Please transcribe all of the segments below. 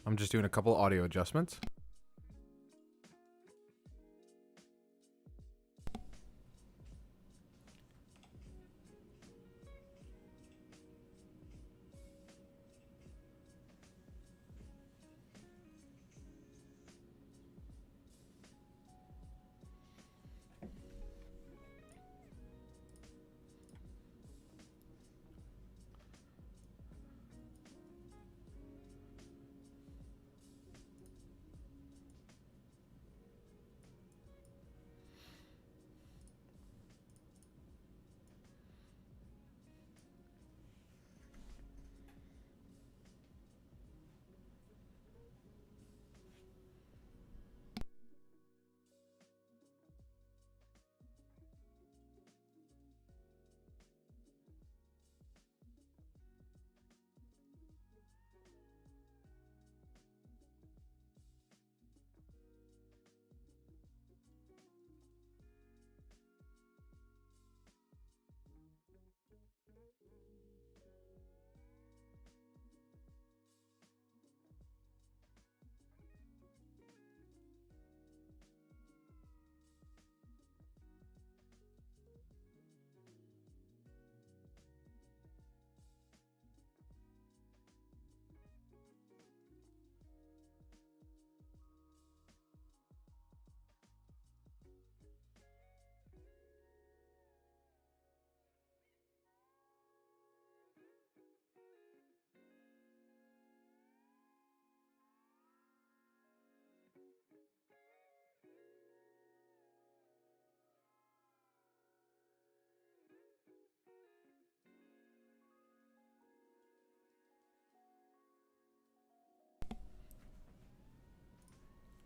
I'm just doing a couple audio adjustments.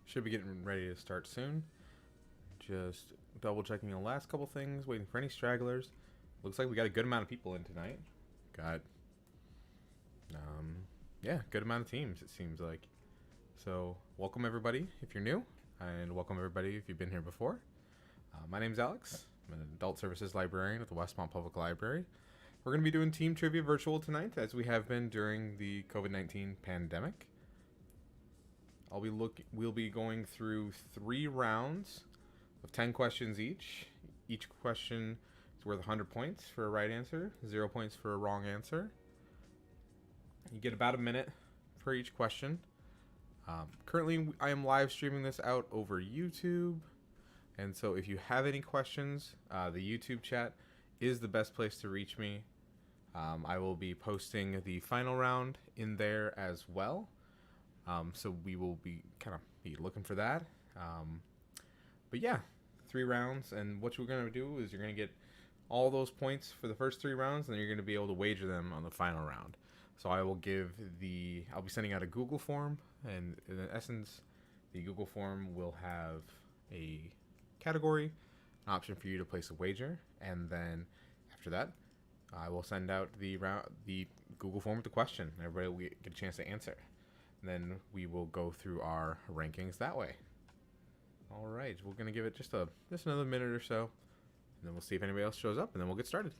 Should be getting ready to start soon. Just double checking the last couple things, waiting for any stragglers. Looks like we got a good amount of people in tonight. Got, yeah, good amount of teams, it seems like. So, welcome everybody if you're new, and welcome everybody if you've been here before. My name's Alex. I'm an adult services librarian at the Westmont Public Library. We're going to be doing team trivia virtual tonight, as we have been during the COVID-19 pandemic. We'll be going through 3 rounds of 10 questions each. Each question is worth 100 points for a right answer, 0 points for a wrong answer. You get about a minute for each question. Currently, I am live streaming this out over YouTube. And so if you have any questions, the YouTube chat is the best place to reach me. I will be posting the final round in there as well. So we will be looking for that. But yeah, 3 rounds. And what you're going to do is you're going to get all those points for the first 3 rounds, and then you're going to be able to wager them on the final round. So I'll be sending out a Google form, and in essence, the Google form will have a category, an option for you to place a wager, and then after that, I will send out the Google form with the question, and everybody will get a chance to answer. And then we will go through our rankings that way. All right, we're gonna give it just another minute or so, and then we'll see if anybody else shows up, and then we'll get started.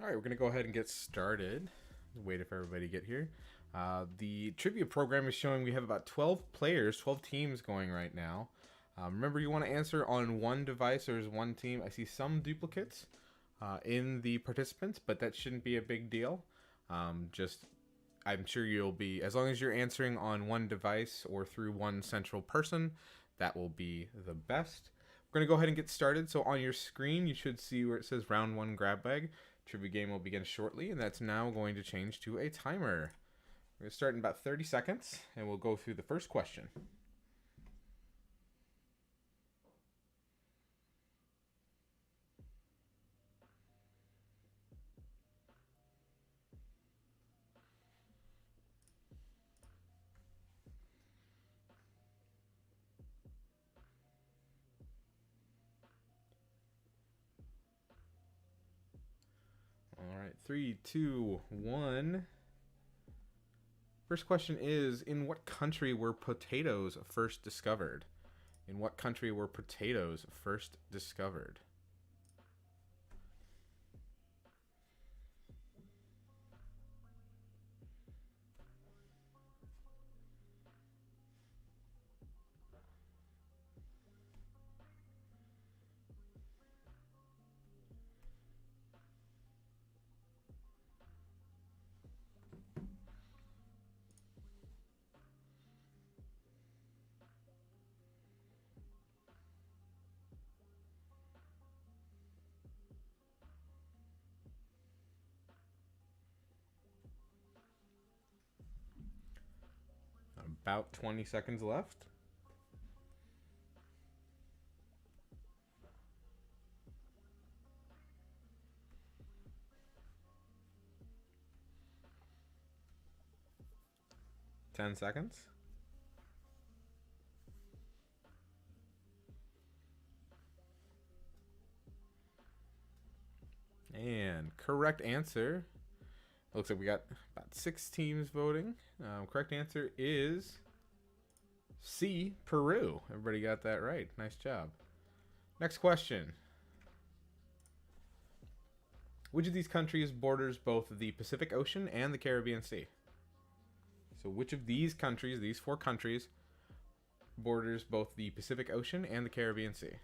All right, we're going to go ahead and get started. Wait for everybody to get here. The trivia program is showing we have about 12 players, 12 teams going right now. Remember, you want to answer on one device or as one team. I see some duplicates in the participants, but that shouldn't be a big deal. I'm sure you'll be, as long as you're answering on one device or through one central person, that will be the best. We're going to go ahead and get started. So on your screen, you should see where it says round 1 grab bag. Trivia game will begin shortly, and that's now going to change to a timer. We're going to start in about 30 seconds, and we'll go through the first question. All right, 3, 2, 1. First question is, in what country were potatoes first discovered? In what country were potatoes first discovered? About 20 seconds left. Ten seconds. And correct answer. Looks like we got about 6 teams voting. Correct answer is C, Peru. Everybody got that right. Nice job. Next question. Which of these countries borders both the Pacific Ocean and the Caribbean Sea? So which of these countries, these 4 countries, borders both the Pacific Ocean and the Caribbean Sea?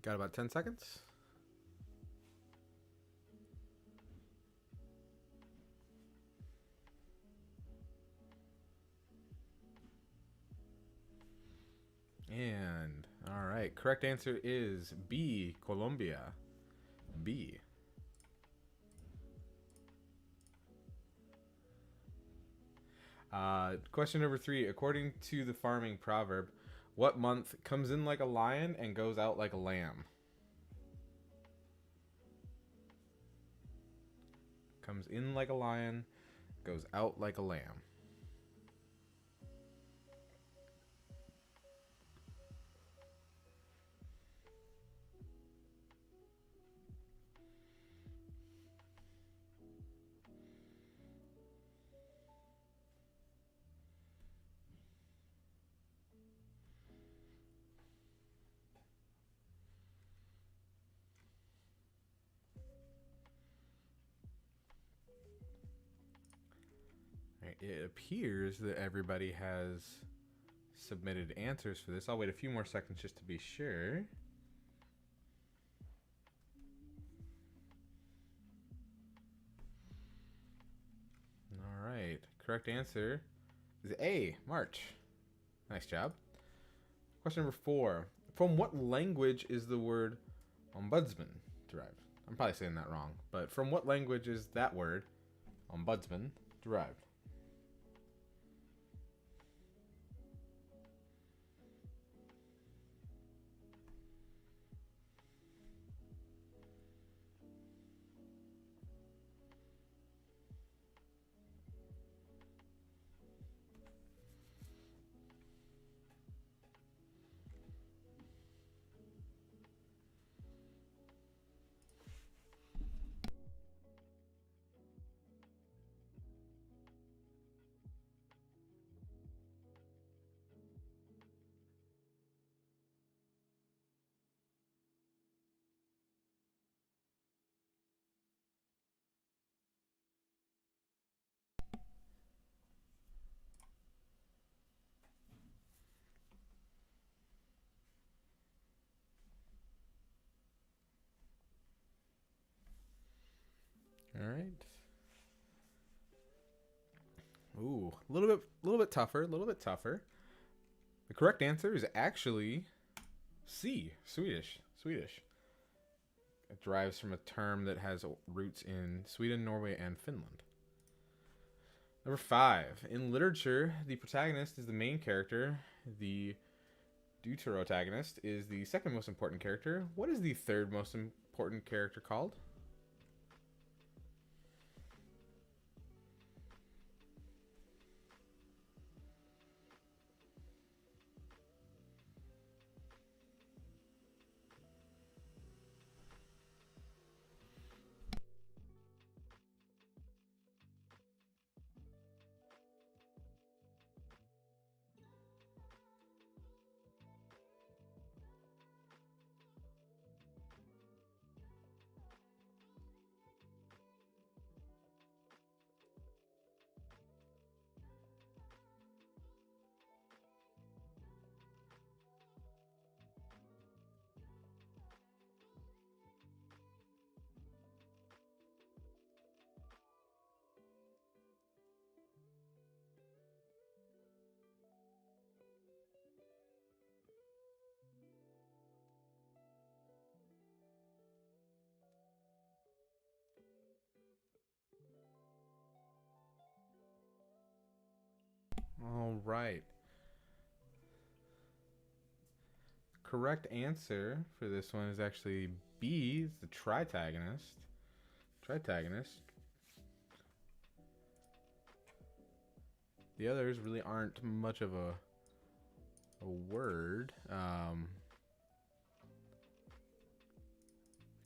Got about 10 seconds. And, all right, correct answer is B, Colombia. B. Question number 3. According to the farming proverb, what month comes in like a lion and goes out like a lamb? Comes in like a lion, goes out like a lamb. It appears that everybody has submitted answers for this. I'll wait a few more seconds just to be sure. All right. Correct answer is A, March. Nice job. Question number 4. From what language is the word ombudsman derived? I'm probably saying that wrong, but from what language is that word, ombudsman, derived? All right. Ooh, a little bit tougher, a little bit tougher. The correct answer is actually C, Swedish. Swedish. It derives from a term that has roots in Sweden, Norway, and Finland. Number 5. In literature, the protagonist is the main character. The deuterotagonist is the second most important character. What is the third most important character called? All right. Correct answer for this one is actually B, the tritagonist. Tritagonist. The others really aren't much of a word.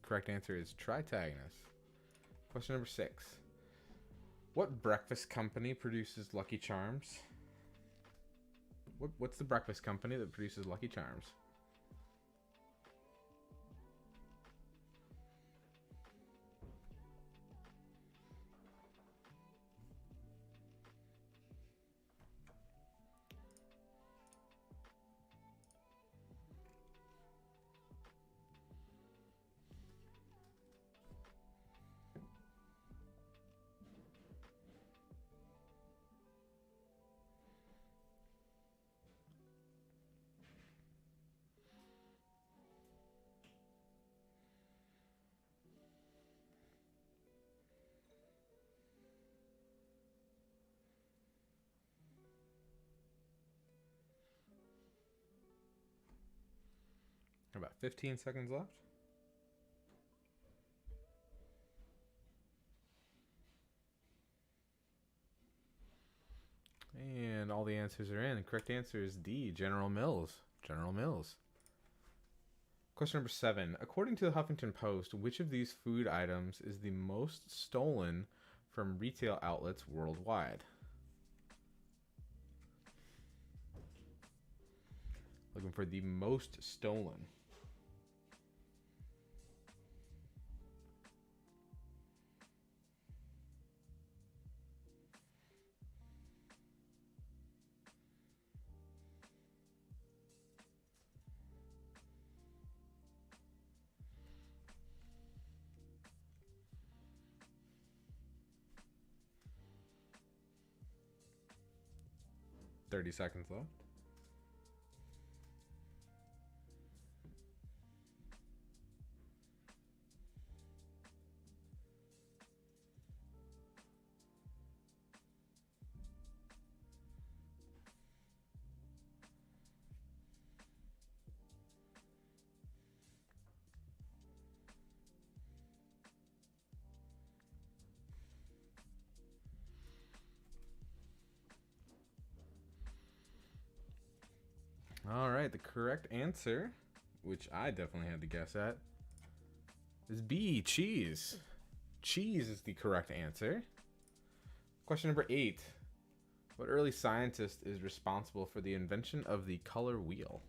Correct answer is tritagonist. Question number 6. What breakfast company produces Lucky Charms? What's the breakfast company that produces Lucky Charms? About 15 seconds left. And all the answers are in. The correct answer is D, General Mills. General Mills. Question number 7. According to the Huffington Post, which of these food items is the most stolen from retail outlets worldwide? Looking for the most stolen. Thirty seconds left. All right, the correct answer, which I definitely had to guess at, is B, cheese. Cheese is the correct answer. Question number 8. What early scientist is responsible for the invention of the color wheel?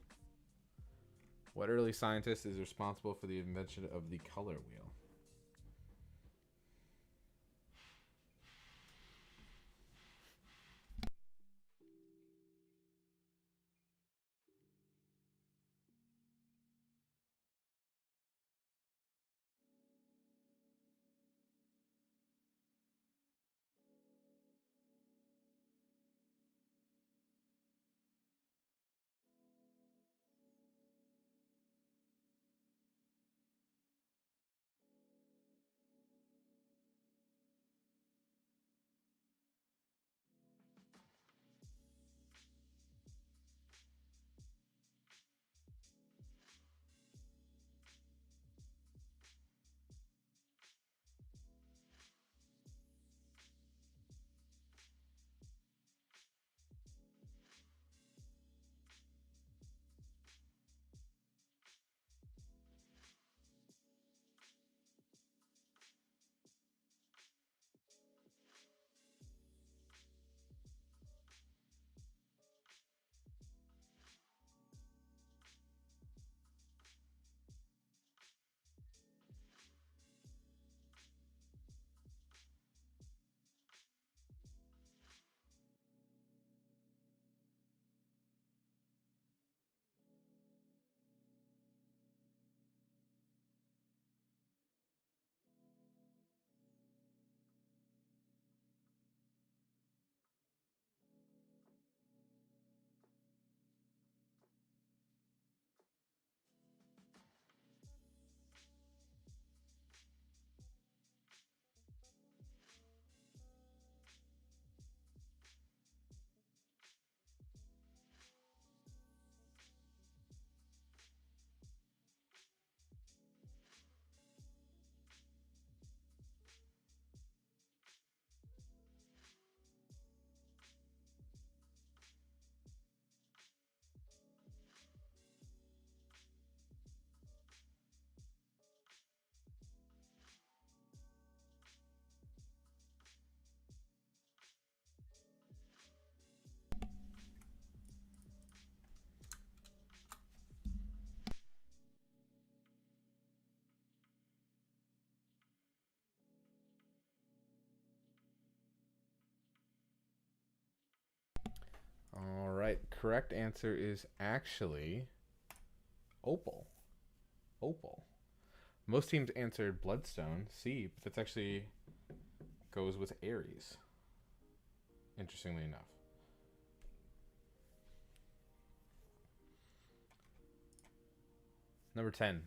What early scientist is responsible for the invention of the color wheel? All right, correct answer is actually opal. Opal. Most teams answered bloodstone, C, but that's actually goes with Aries. Interestingly enough. Number 10.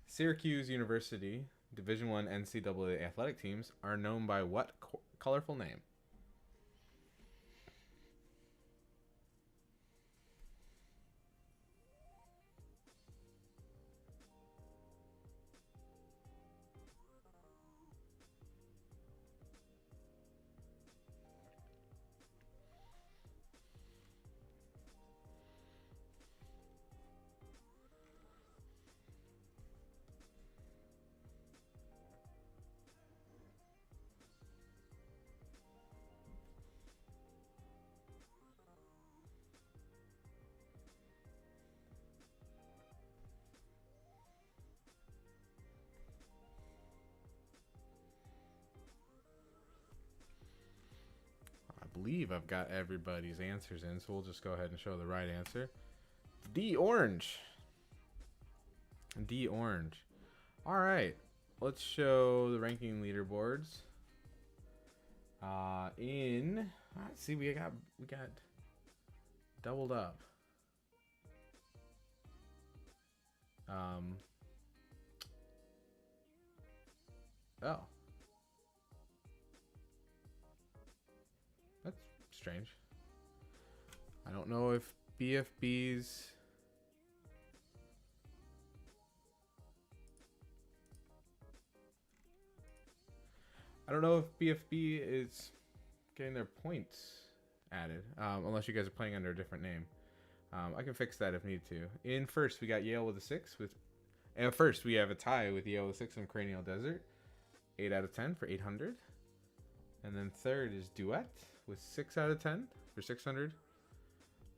Syracuse University Division I NCAA athletic teams are known by what colorful name? I believe I've got everybody's answers in, so we'll just go ahead and show the right answer. D, orange. D, orange. All right, let's show the ranking leaderboards. Let's see, we got doubled up. Oh, that's strange. I don't know if BFB's. I don't know if BFB is getting their points added, unless you guys are playing under a different name. I can fix that if need to. In first, we got Yale with a 6. And first, we have a tie with Yale with 6 on Cranial Desert. 8 out of 10 for 800. And then third is Duet with 6 out of 10 for 600.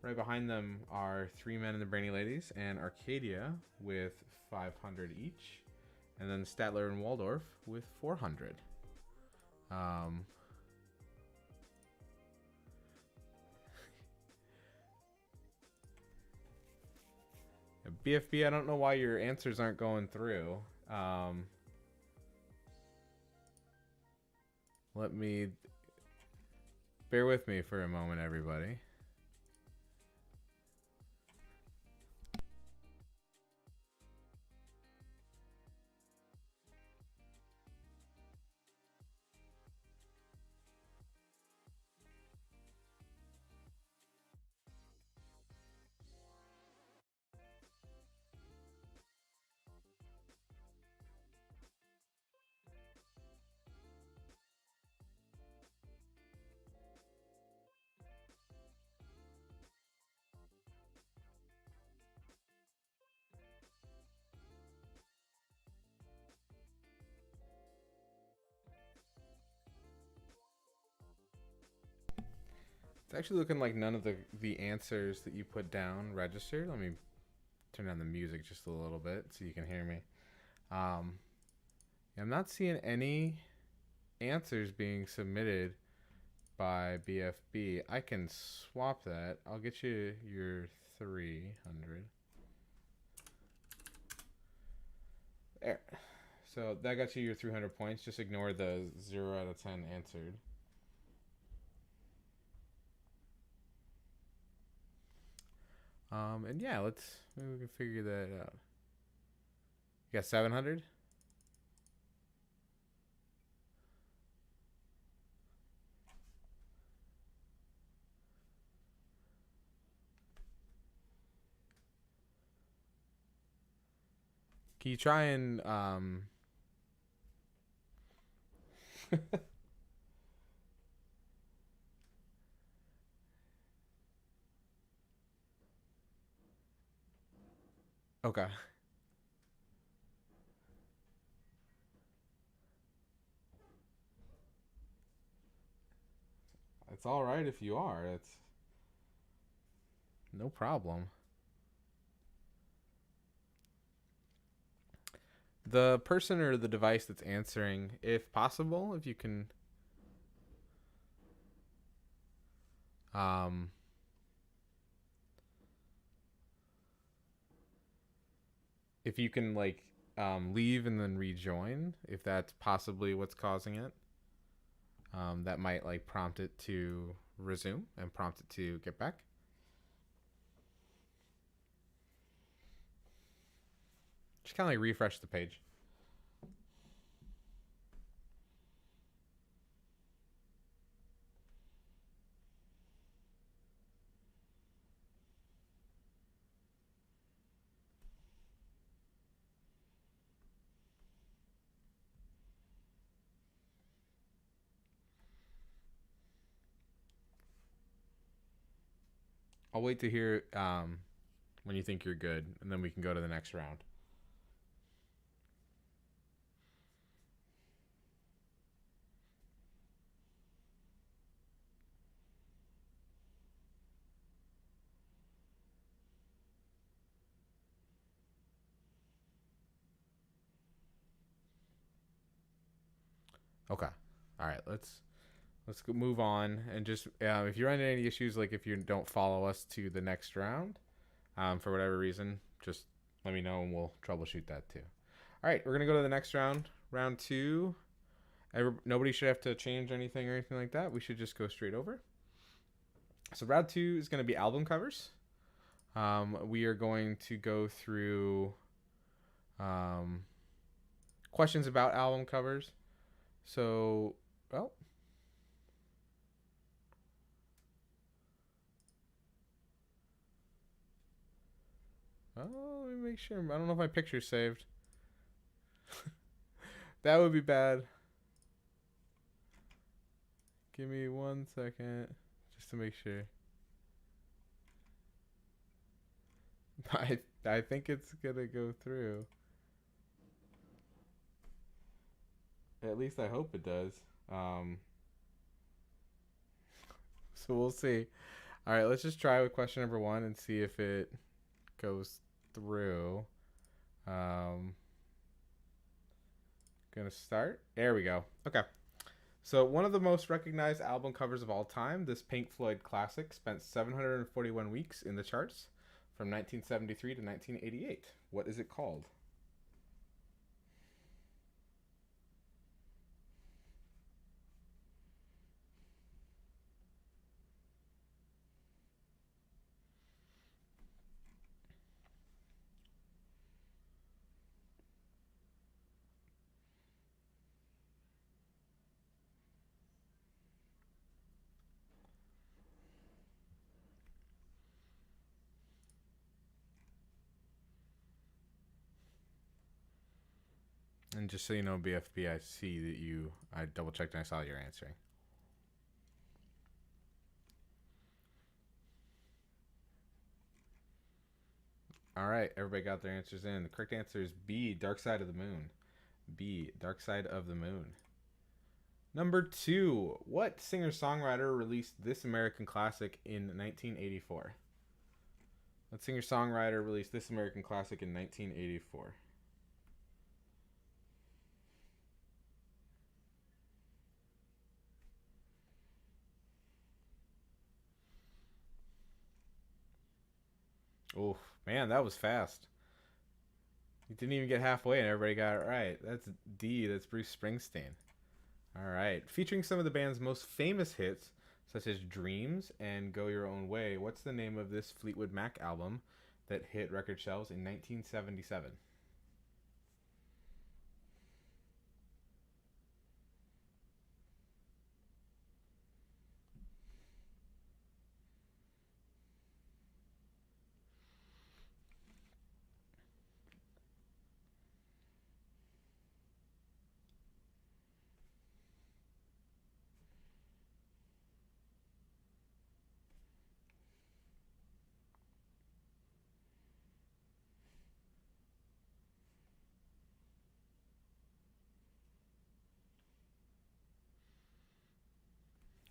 Right behind them are Three Men and the Brainy Ladies and Arcadia with 500 each. And then Statler and Waldorf with 400. BFB, I don't know why your answers aren't going through. Let me... Bear with me for a moment, everybody. It's actually looking like none of the answers that you put down registered. Let me turn down the music just a little bit so you can hear me. I'm not seeing any answers being submitted by BFB. I can swap that. I'll get you your 300. There. So that got you your 300 points. Just ignore the 0 out of 10 answered. And yeah, maybe we can figure that out. You got 700? Can you try and Okay. It's all right if you are. It's no problem. The person or the device that's answering, if possible, if you can like leave and then rejoin, if that's possibly what's causing it. That might like prompt it to resume and prompt it to get back. Just kind of like refresh the page. I'll wait to hear when you think you're good, and then we can go to the next round. Okay. All right. Let's move on, and just if you run into any issues, like if you don't follow us to the next round, for whatever reason, just let me know and we'll troubleshoot that too. All right, we're gonna go to the next round, round 2. Nobody should have to change anything or anything like that. We should just go straight over. So round 2 is gonna be album covers. We are going to go through questions about album covers. So, well. Oh, let me make sure. I don't know if my picture's saved. That would be bad. Give me 1 second just to make sure. I think it's gonna go through. At least I hope it does. Um, so we'll see. All right, let's just try with question number 1 and see if it goes through. Gonna start. There we go. Okay. So one of the most recognized album covers of all time, this Pink Floyd classic spent 741 weeks in the charts from 1973 to 1988. What is it called? And just so you know, BFB, I see that I double checked and I saw you're answering. All right, everybody got their answers in. The correct answer is B, Dark Side of the Moon. B, Dark Side of the Moon. Number 2, what singer-songwriter released this American classic in 1984? What singer-songwriter released this American classic in 1984? Oh, man, that was fast. You didn't even get halfway and everybody got it right. That's D, that's Bruce Springsteen. All right. Featuring some of the band's most famous hits, such as Dreams and Go Your Own Way, what's the name of this Fleetwood Mac album that hit record shelves in 1977?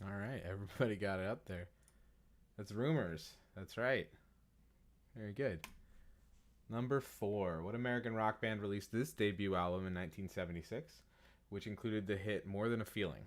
All right. Everybody got it up there. That's Rumors. That's right. Very good. Number 4. What American rock band released this debut album in 1976, which included the hit More Than a Feeling?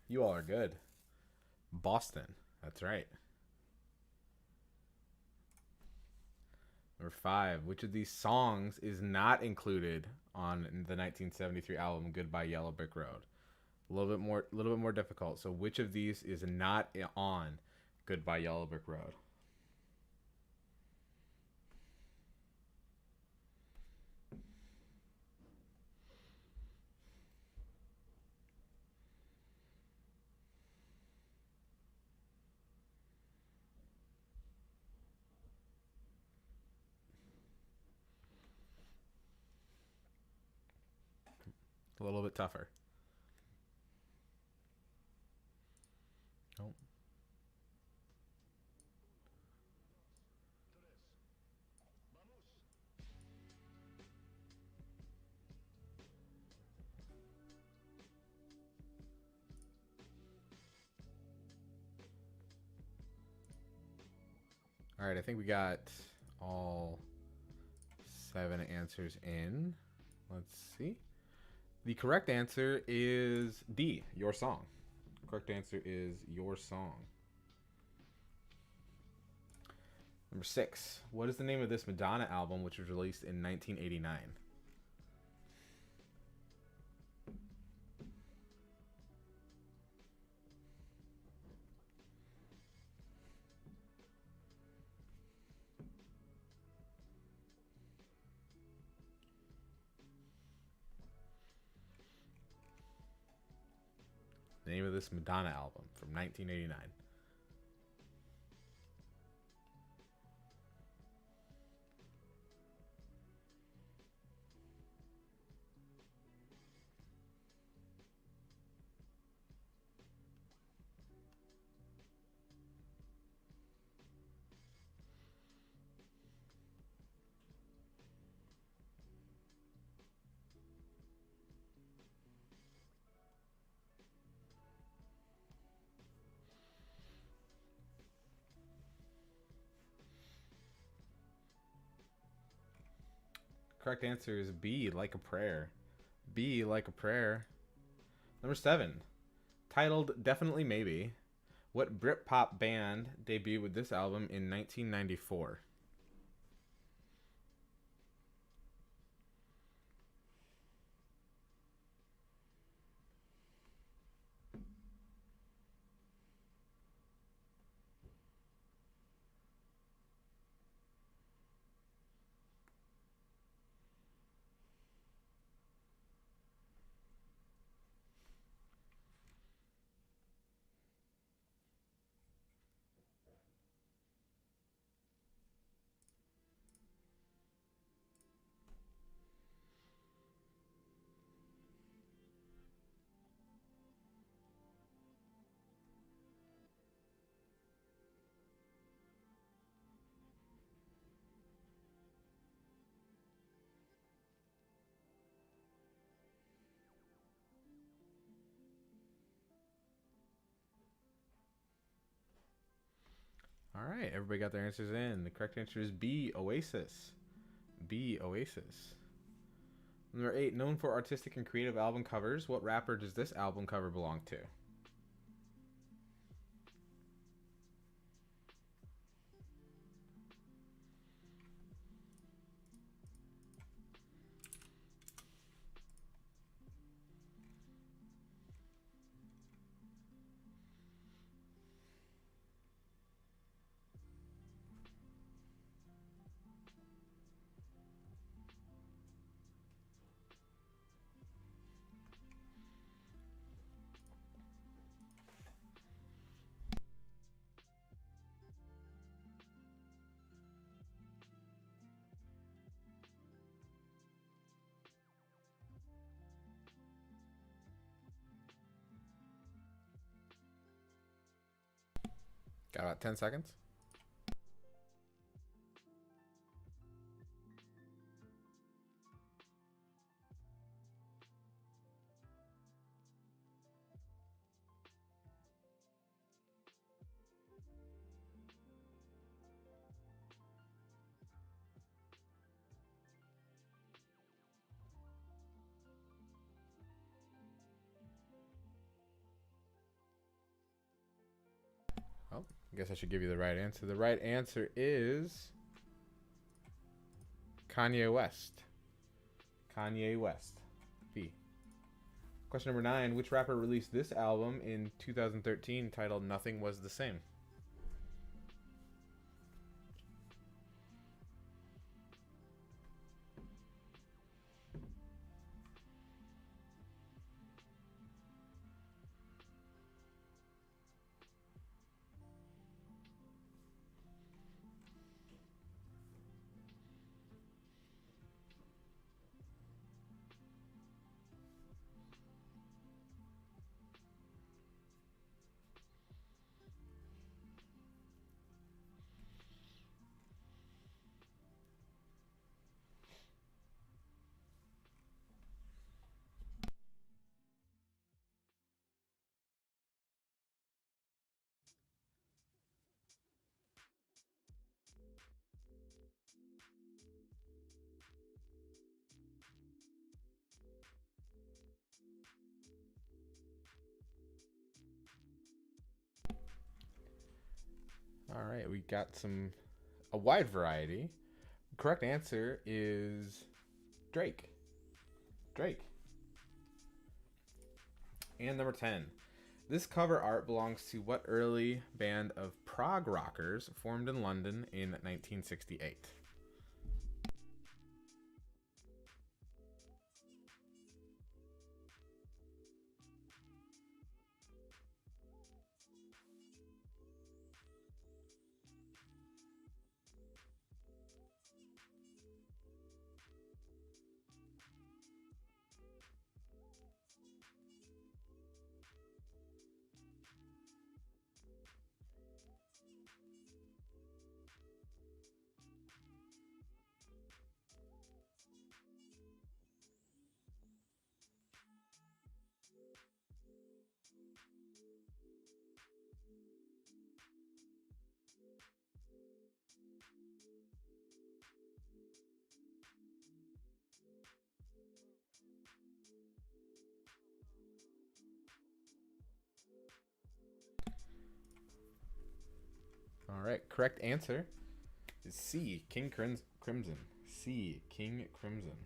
You all are good. Boston. That's right. Number 5. Which of these songs is not included on the 1973 album Goodbye Yellow Brick Road? A little bit more difficult. So which of these is not on Goodbye Yellow Brick Road? A little bit tougher. Oh. All right, I think we got all 7 answers in. Let's see. The correct answer is D, Your Song. Correct answer is Your Song. Number 6. What is the name of this Madonna album, which was released in 1989? name of this Madonna album from 1989. Correct answer is B, Like a Prayer. B, Like a Prayer. Number 7. Titled Definitely Maybe. What Britpop band debuted with this album in 1994? All right, everybody got their answers in. The correct answer is B, Oasis. B, Oasis. Number 8, known for artistic and creative album covers, what rapper does this album cover belong to? Got about 10 seconds. Oh, I guess I should give you the right answer. The right answer is Kanye West. Kanye West. B. Question number 9. Which rapper released this album in 2013 titled Nothing Was the Same? All right, we got a wide variety. The correct answer is Drake. Drake. And number 10. This cover art belongs to what early band of prog rockers formed in London in 1968? right, correct answer is C, King Crimson. C, King Crimson.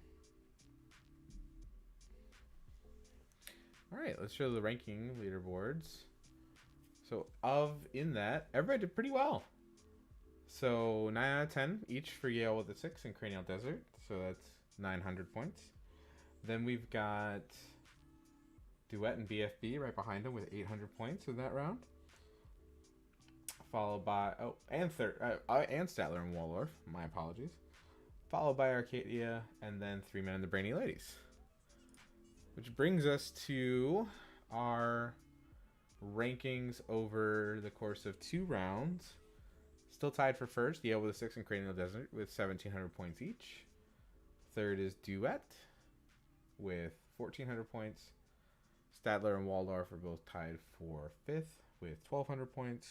All right, let's show the ranking leaderboards. So in that, everybody did pretty well. So 9 out of 10 each for Yale with a 6 and Cranial Desert. So that's 900 points. Then we've got Duet and BFB right behind them with 800 points in that round. Followed by, and Statler and Waldorf. My apologies. Followed by Arcadia and then 3 Men and the Brainy Ladies. Which brings us to our rankings over the course of 2 rounds. Still tied for first, Yale with a 6 and Cranial Desert with 1,700 points each. Third is Duet with 1,400 points. Statler and Waldorf are both tied for 5th with 1,200 points.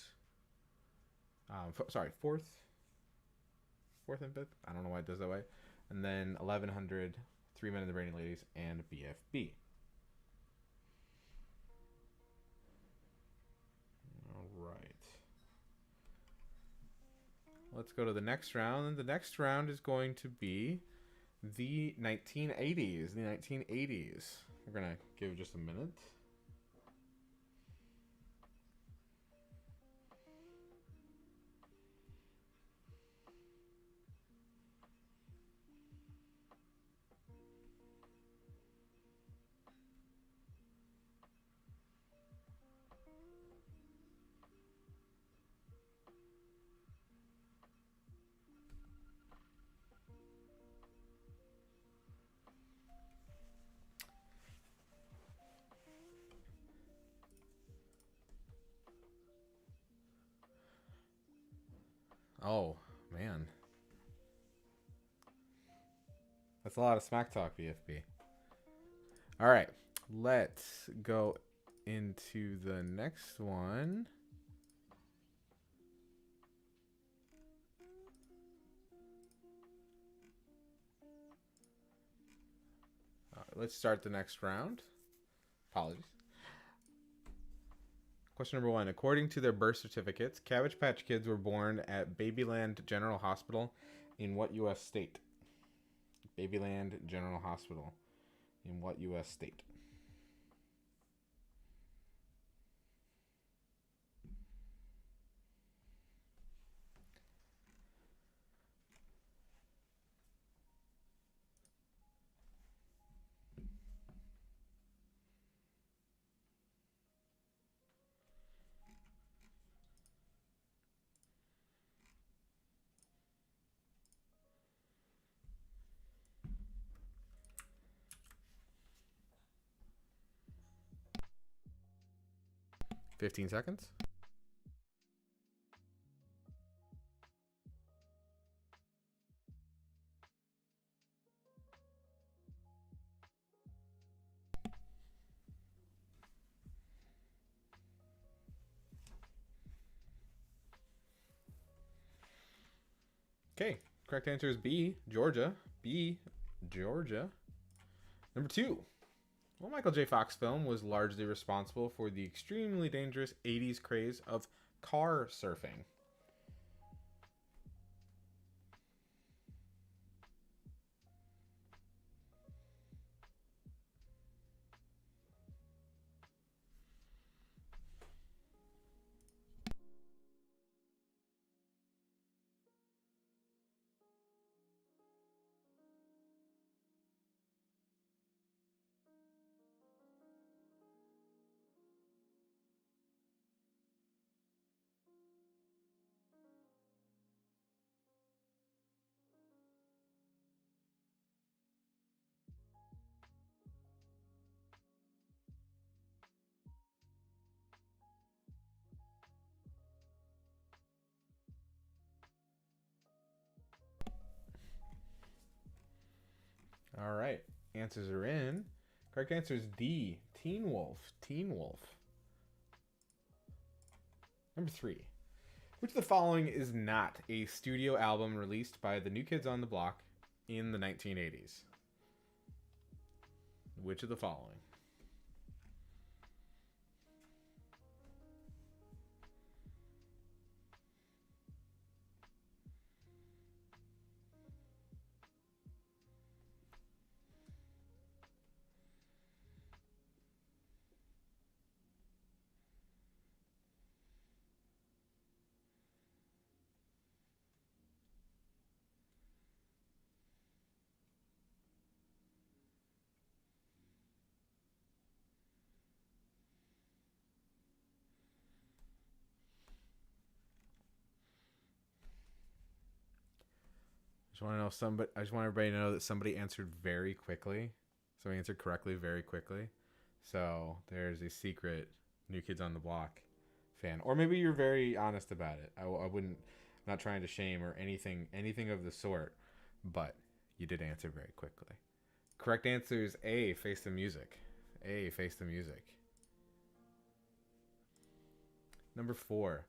Fourth and 5th. I don't know why it does that way. And then 1,100, 3 Men and the Brainy Ladies, and BFB. All right. Let's go to the next round. And the next round is going to be the 1980s. The 1980s. We're going to give just a minute. Oh, man. That's a lot of smack talk, BFB. All right. Let's go into the next one. All right, let's start the next round. Apologies. Question number 1. According to their birth certificates, Cabbage Patch Kids were born at Babyland General Hospital in what U.S. state? Babyland General Hospital in what U.S. state? Fifteen seconds. Okay, correct answer is B, Georgia. B, Georgia. Number 2. What Michael J. Fox film was largely responsible for the extremely dangerous 80s craze of car surfing? All right, answers are in. Correct answer is D, Teen Wolf. Teen Wolf. Number 3. Which of the following is not a studio album released by the New Kids on the Block in the 1980s? Which of the following? Just want to know somebody. I just want everybody to know that somebody answered very quickly. Somebody answered correctly very quickly. So there's a secret New Kids on the Block fan, or maybe you're very honest about it. I wouldn't. I'm not trying to shame or anything of the sort, but you did answer very quickly. Correct answer is A. Face the Music. A. Face the Music. Number 4.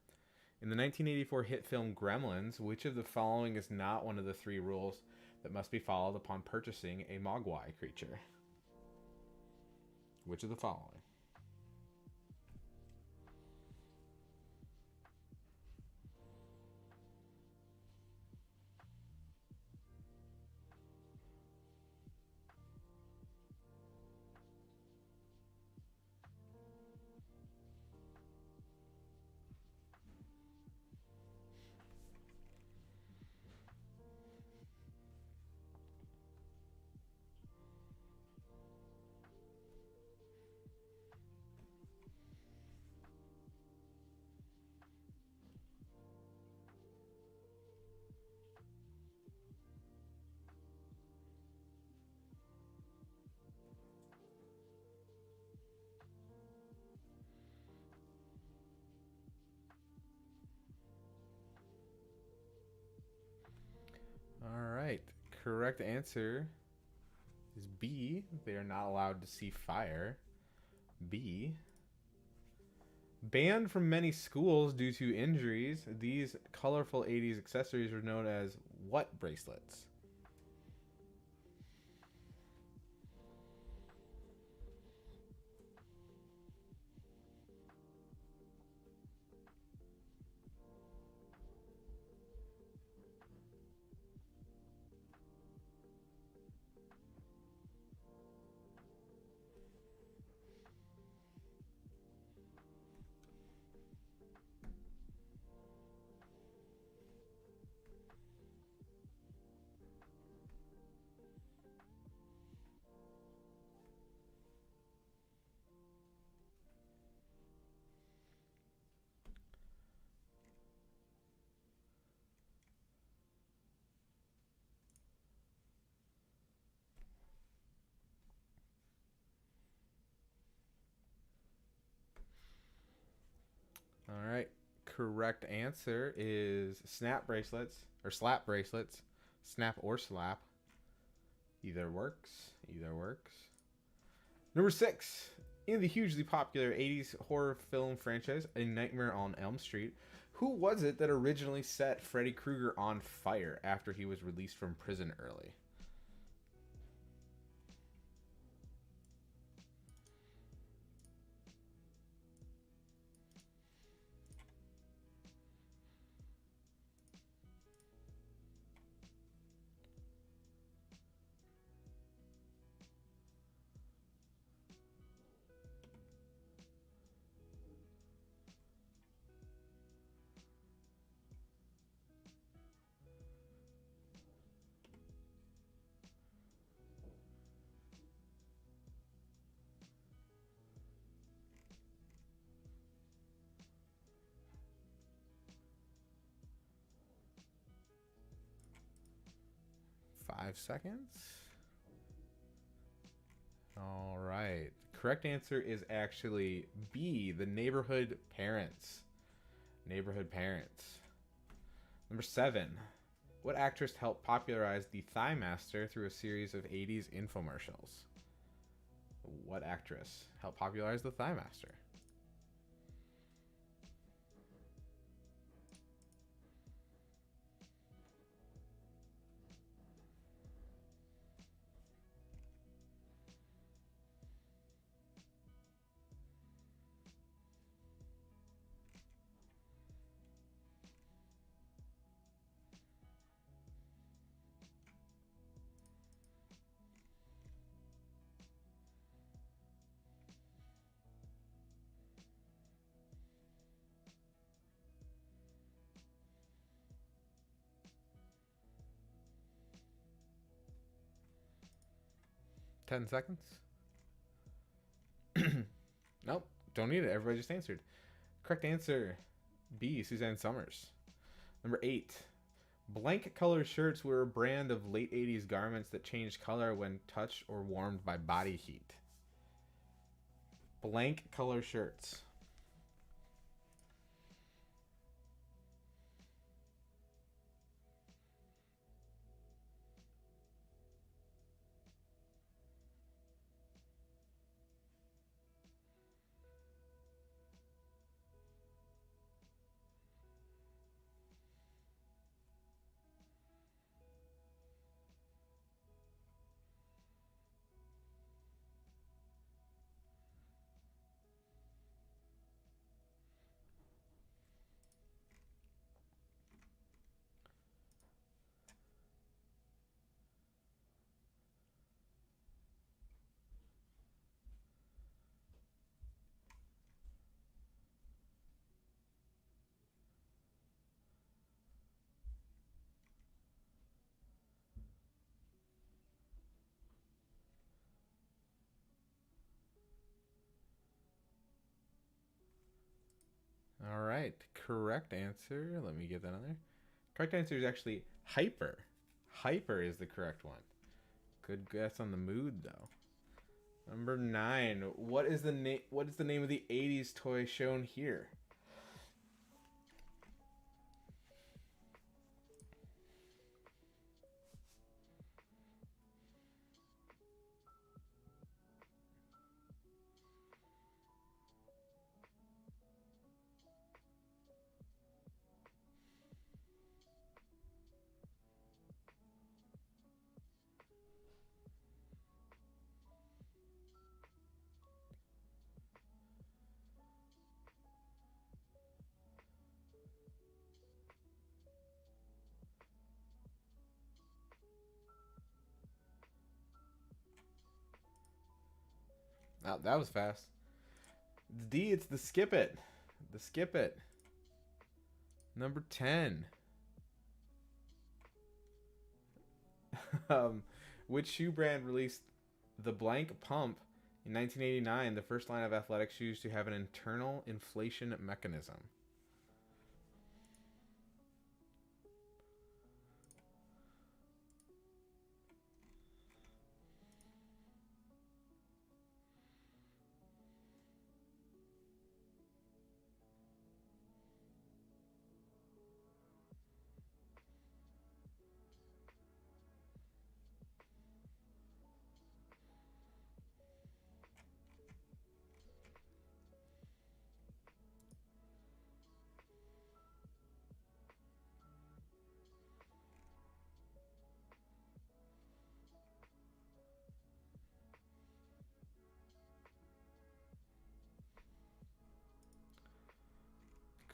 In the 1984 hit film Gremlins, which of the following is not one of the 3 rules that must be followed upon purchasing a Mogwai creature? Which of the following? All right. Correct answer is B. They are not allowed to see fire. B. Banned from many schools due to injuries, these colorful 80s accessories are known as what bracelets? 'All right. Correct answer is snap bracelets or slap bracelets. Snap or slap. Either works. Either works. Number 6. In the hugely popular 80s horror film franchise, A Nightmare on Elm Street, who was it that originally set Freddy Krueger on fire after he was released from prison early? 5 seconds. All right. Correct answer is actually B, the neighborhood parents. Neighborhood parents. Number 7. What actress helped popularize the Thigh Master through a series of 80s infomercials? What actress helped popularize the Thigh Master? 10 seconds. Nope, don't need it. Everybody just answered. Correct answer B, Suzanne Summers. Number 8. Blank color shirts were a brand of late 80s garments that changed color when touched or warmed by body heat. Blank color shirts. All right, correct answer. Let me get that on there. Correct answer is actually hyper. Hyper is the correct one. Good guess on the mood though. Number 9. What is the name? What is the name of the '80s toy shown here? Oh, that was fast. D, it's the Skip It. The Skip It. Number 10. Which shoe brand released the blank pump in 1989, the first line of athletic shoes to have an internal inflation mechanism?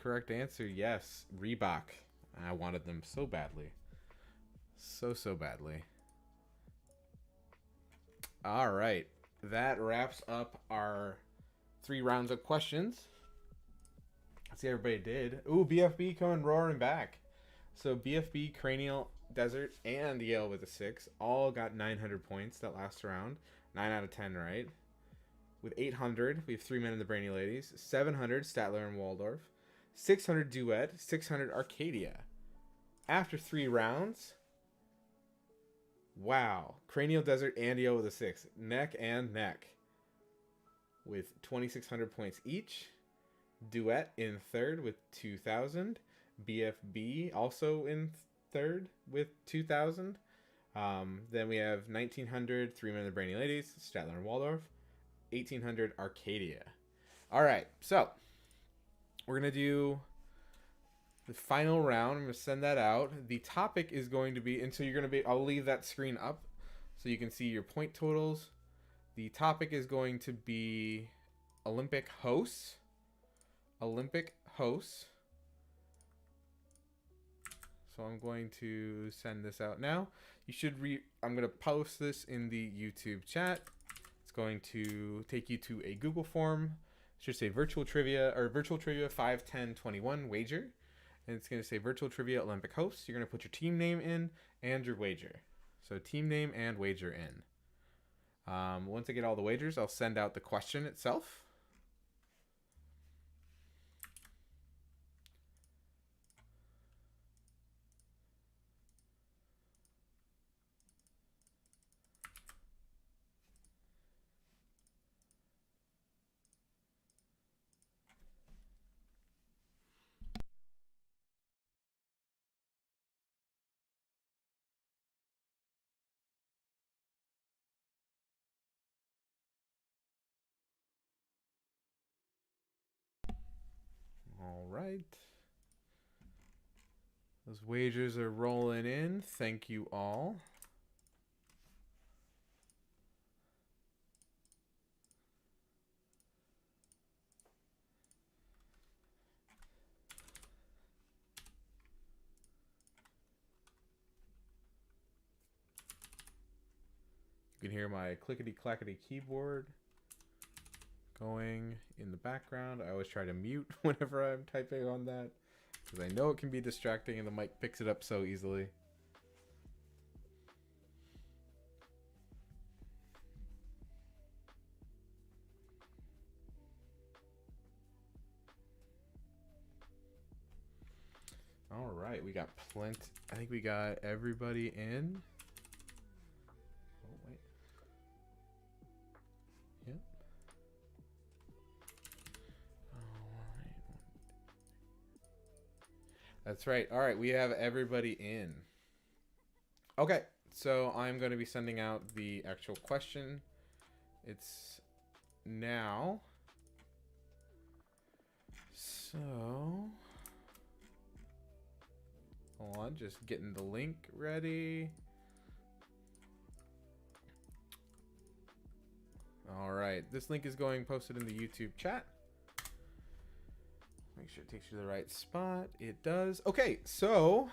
Correct answer, yes. Reebok. I wanted them so badly. So badly. All right. That wraps up our 3 rounds of questions. Let's see how everybody did. Ooh, BFB coming roaring back. So BFB, Cranial, Desert, and Yale with a 6 all got 900 points that last round. 9 out of 10, right? With 800, we have 3 Men and the Brainy Ladies. 700, Statler and Waldorf. 600, Duet. 600, Arcadia. After 3 rounds, wow. Cranial, Desert, and Yale with a 6. Neck and neck. With 2,600 points each. Duet in third with 2,000. BFB also in third with 2,000. Then we have 1,900, 3 Men and the Brainy Ladies, Statler and Waldorf. 1,800, Arcadia. All right, so we're going to do the final round. I'm going to send that out. The topic is going to be, and so you're going to be, I'll leave that screen up so you can see your point totals. The topic is going to be Olympic hosts. Olympic hosts. So I'm going to send this out now. You should I'm going to post this in the YouTube chat. It's going to take you to a Google form. It should say virtual trivia 51021 wager. And it's going to say virtual trivia Olympic hosts. You're going to put your team name in and your wager. So team name and wager in. Once I get all the wagers, I'll send out the question itself. right. Those wagers are rolling in. Thank you all. You can hear my clickety-clackety keyboard going in the background. I always try to mute whenever I'm typing on that, because I know it can be distracting and the mic picks it up so easily. All right, we got plenty. I think we got everybody in. Oh, wait. Yep. All right. That's right. All right, we have everybody in. Okay, so I'm going to be sending out the actual question. It's now. So, hold on, just getting the link ready. All right, this link is going posted in the YouTube chat. Make sure it takes you to the right spot. It does. Okay, so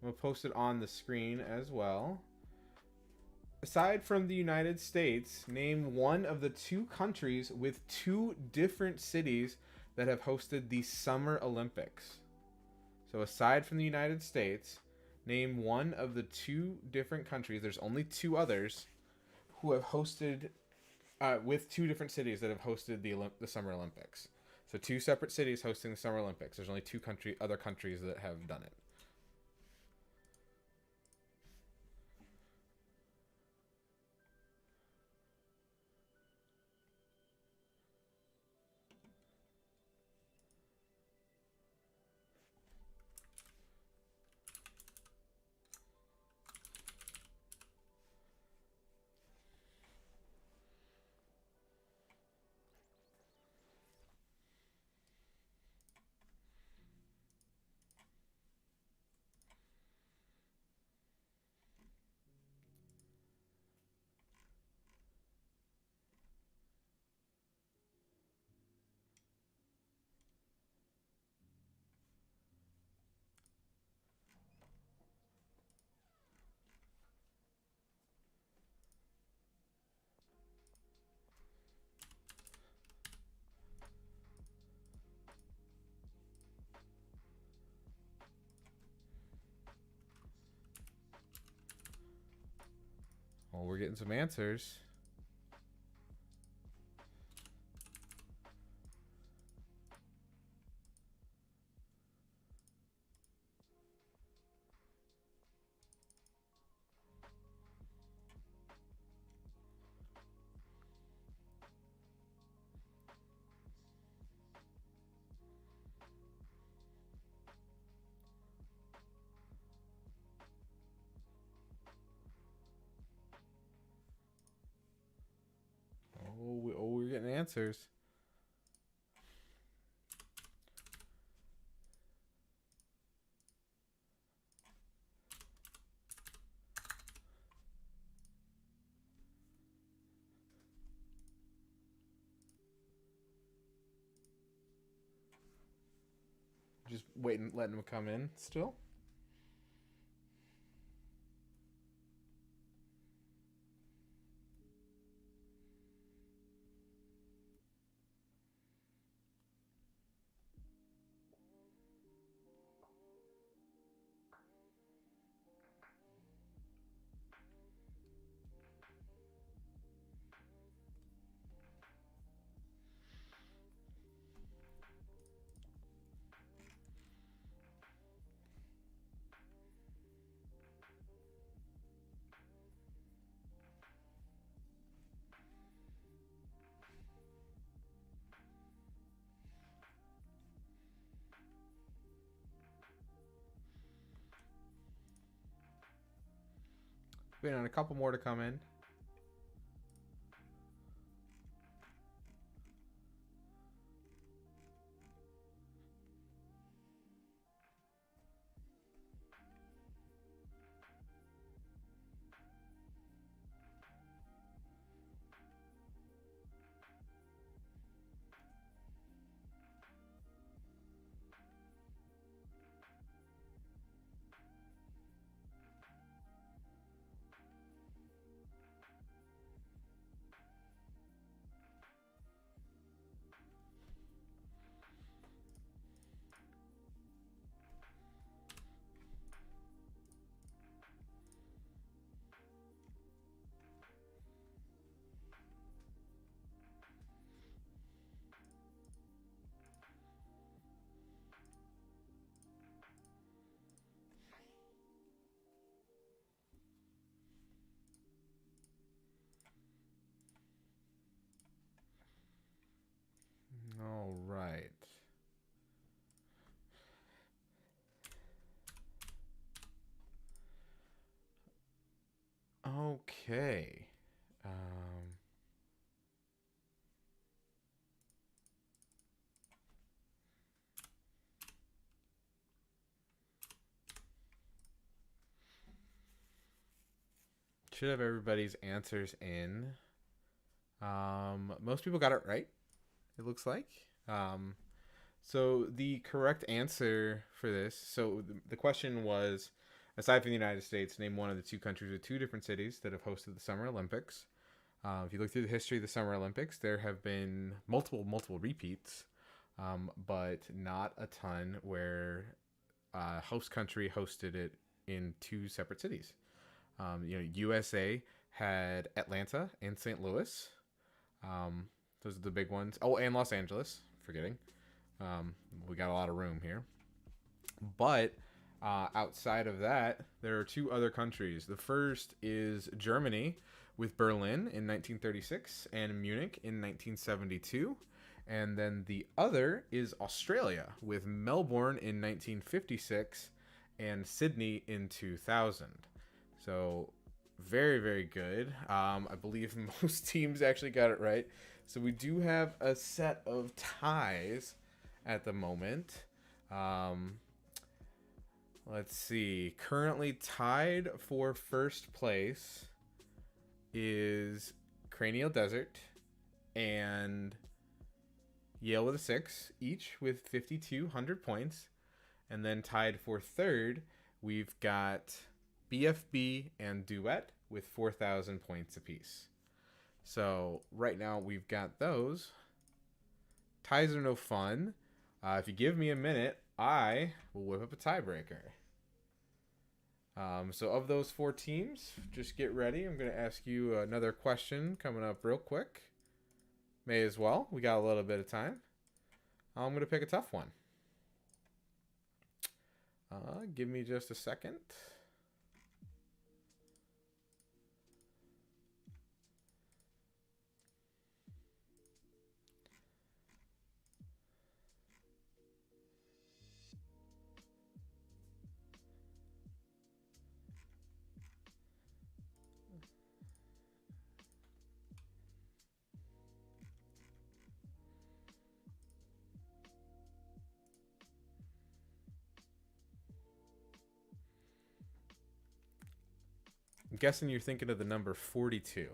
I'm going to post it on the screen as well. Aside from the United States, name one of the 2 countries with 2 different cities that have hosted the Summer Olympics. So aside from the United States, name one of the 2 different countries. There's only 2 others who have hosted, with 2 different cities that have hosted the Summer Olympics. So 2 separate cities hosting the Summer Olympics. There's only 2 other countries that have done it. Well, we're getting some answers. We're getting answers. Just waiting, letting them come in still. Waiting on a couple more to come in. Okay. Should have everybody's answers in. Most people got it right, it looks like. So the correct answer for this, so the question was, aside from the United States, name one of the two countries with two different cities that have hosted the Summer Olympics. If you look through the history of the Summer Olympics, there have been multiple repeats, but not a ton where host country hosted it in two separate cities. USA had Atlanta and St. Louis. Those are the big ones. Oh, and Los Angeles. Forgetting. We got a lot of room here. But outside of that, there are two other countries. The first is Germany with Berlin in 1936 and Munich in 1972. And then the other is Australia with Melbourne in 1956 and Sydney in 2000. So very, very good. I believe most teams actually got it right. So we do have a set of ties at the moment. Let's see. Currently tied for first place is Cranial Desert and Yale with a 6, each with 5,200 points. And then tied for third, we've got BFB and Duet with 4,000 points apiece. So right now we've got those. Ties are no fun. If you give me a minute, I will whip up a tiebreaker. So of those four teams, just get ready. I'm going to ask you another question coming up real quick. May as well. We got a little bit of time. I'm going to pick a tough one. Give me just a second. I'm guessing you're thinking of the number 42.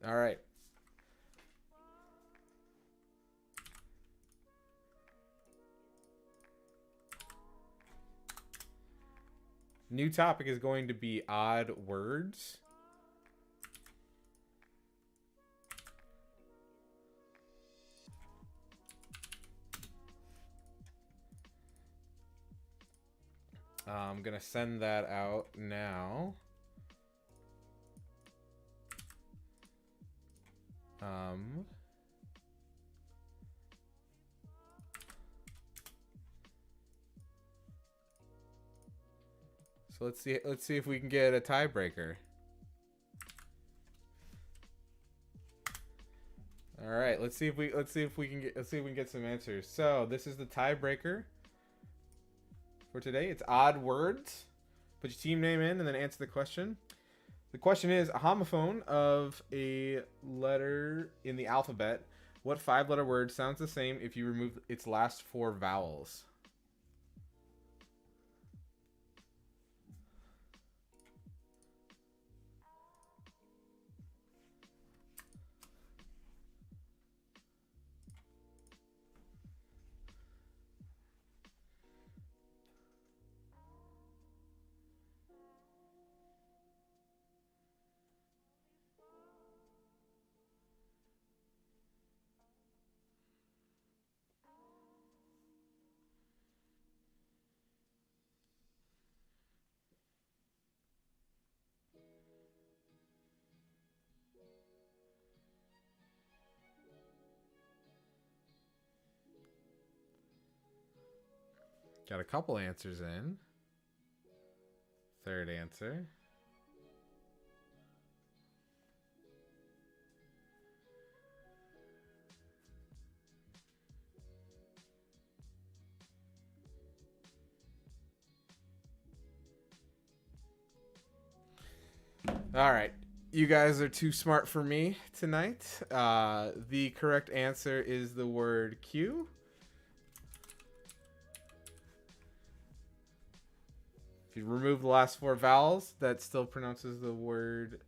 All right. New topic is going to be odd words. I'm going to send that out now. So let's see if we can get a tiebreaker. All right, let's see if we can get some answers. So, this is the tiebreaker for today. It's odd words. Put your team name in and then answer the question. The question is a homophone of a letter in the alphabet. What 5-letter word sounds the same if you remove its last 4 vowels? Got a couple answers in. Third answer. All right. You guys are too smart for me tonight. The correct answer is the word Q. If you remove the last four vowels, that still pronounces the word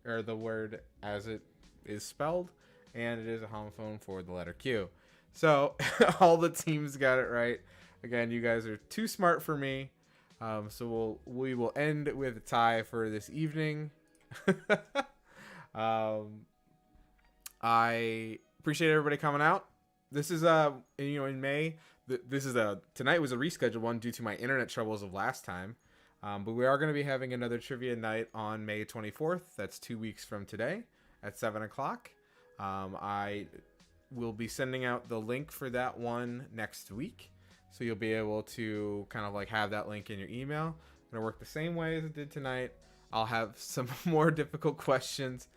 as it is spelled, and it is a homophone for the letter Q. So all the teams got it right. Again, you guys are too smart for me. So we will end with a tie for this evening. I appreciate everybody coming out. This is in May. This is tonight was a rescheduled one due to my internet troubles of last time. But we are going to be having another trivia night on May 24th. That's 2 weeks from today at 7 o'clock. I will be sending out the link for that one next week. So you'll be able to kind of like have that link in your email. It'll work the same way as it did tonight. I'll have some more difficult questions.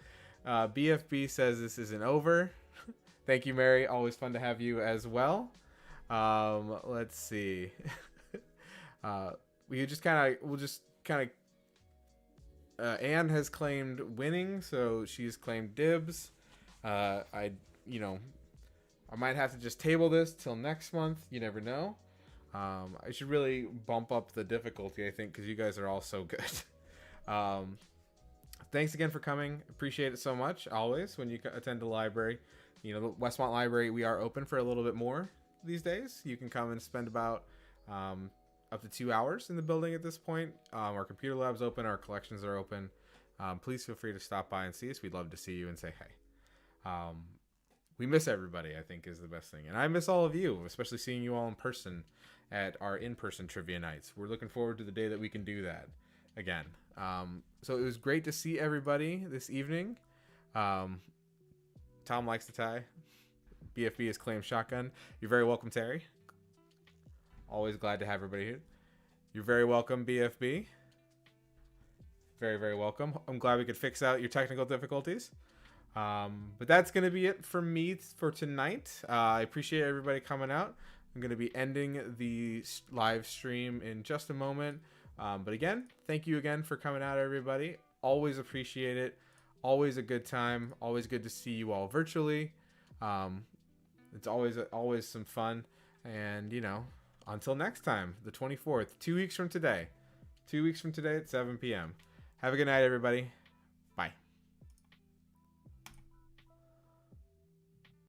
BFB says this isn't over. Thank you, Mary. Always fun to have you as well. Let's see. We'll just kind of. Anne has claimed winning, so she's claimed dibs. I might have to just table this till next month. You never know. I should really bump up the difficulty, I think, because you guys are all so good. Thanks again for coming. Appreciate it so much. Always when you attend the library, the Westmont Library, we are open for a little bit more these days. You can come and spend about up to 2 hours in the building at this point. Our computer lab's open. Our collections are open. Please feel free to stop by and see us. We'd love to see you and say hey. We miss everybody, I think, is the best thing. And I miss all of you, especially seeing you all in person at our in-person trivia nights. We're looking forward to the day that we can do that again. So it was great to see everybody this evening. Tom likes to tie. BFB has claimed shotgun. You're very welcome, Terry. Always glad to have everybody here. You're very welcome, BFB. Very, very welcome. I'm glad we could fix out your technical difficulties. But that's going to be it for me for tonight. I appreciate everybody coming out. I'm going to be ending the live stream in just a moment. But again, thank you again for coming out, everybody. Always appreciate it. Always a good time. Always good to see you all virtually. It's always some fun. And, until next time, the 24th, 2 weeks from today. 2 weeks from today at 7 p.m. Have a good night, everybody.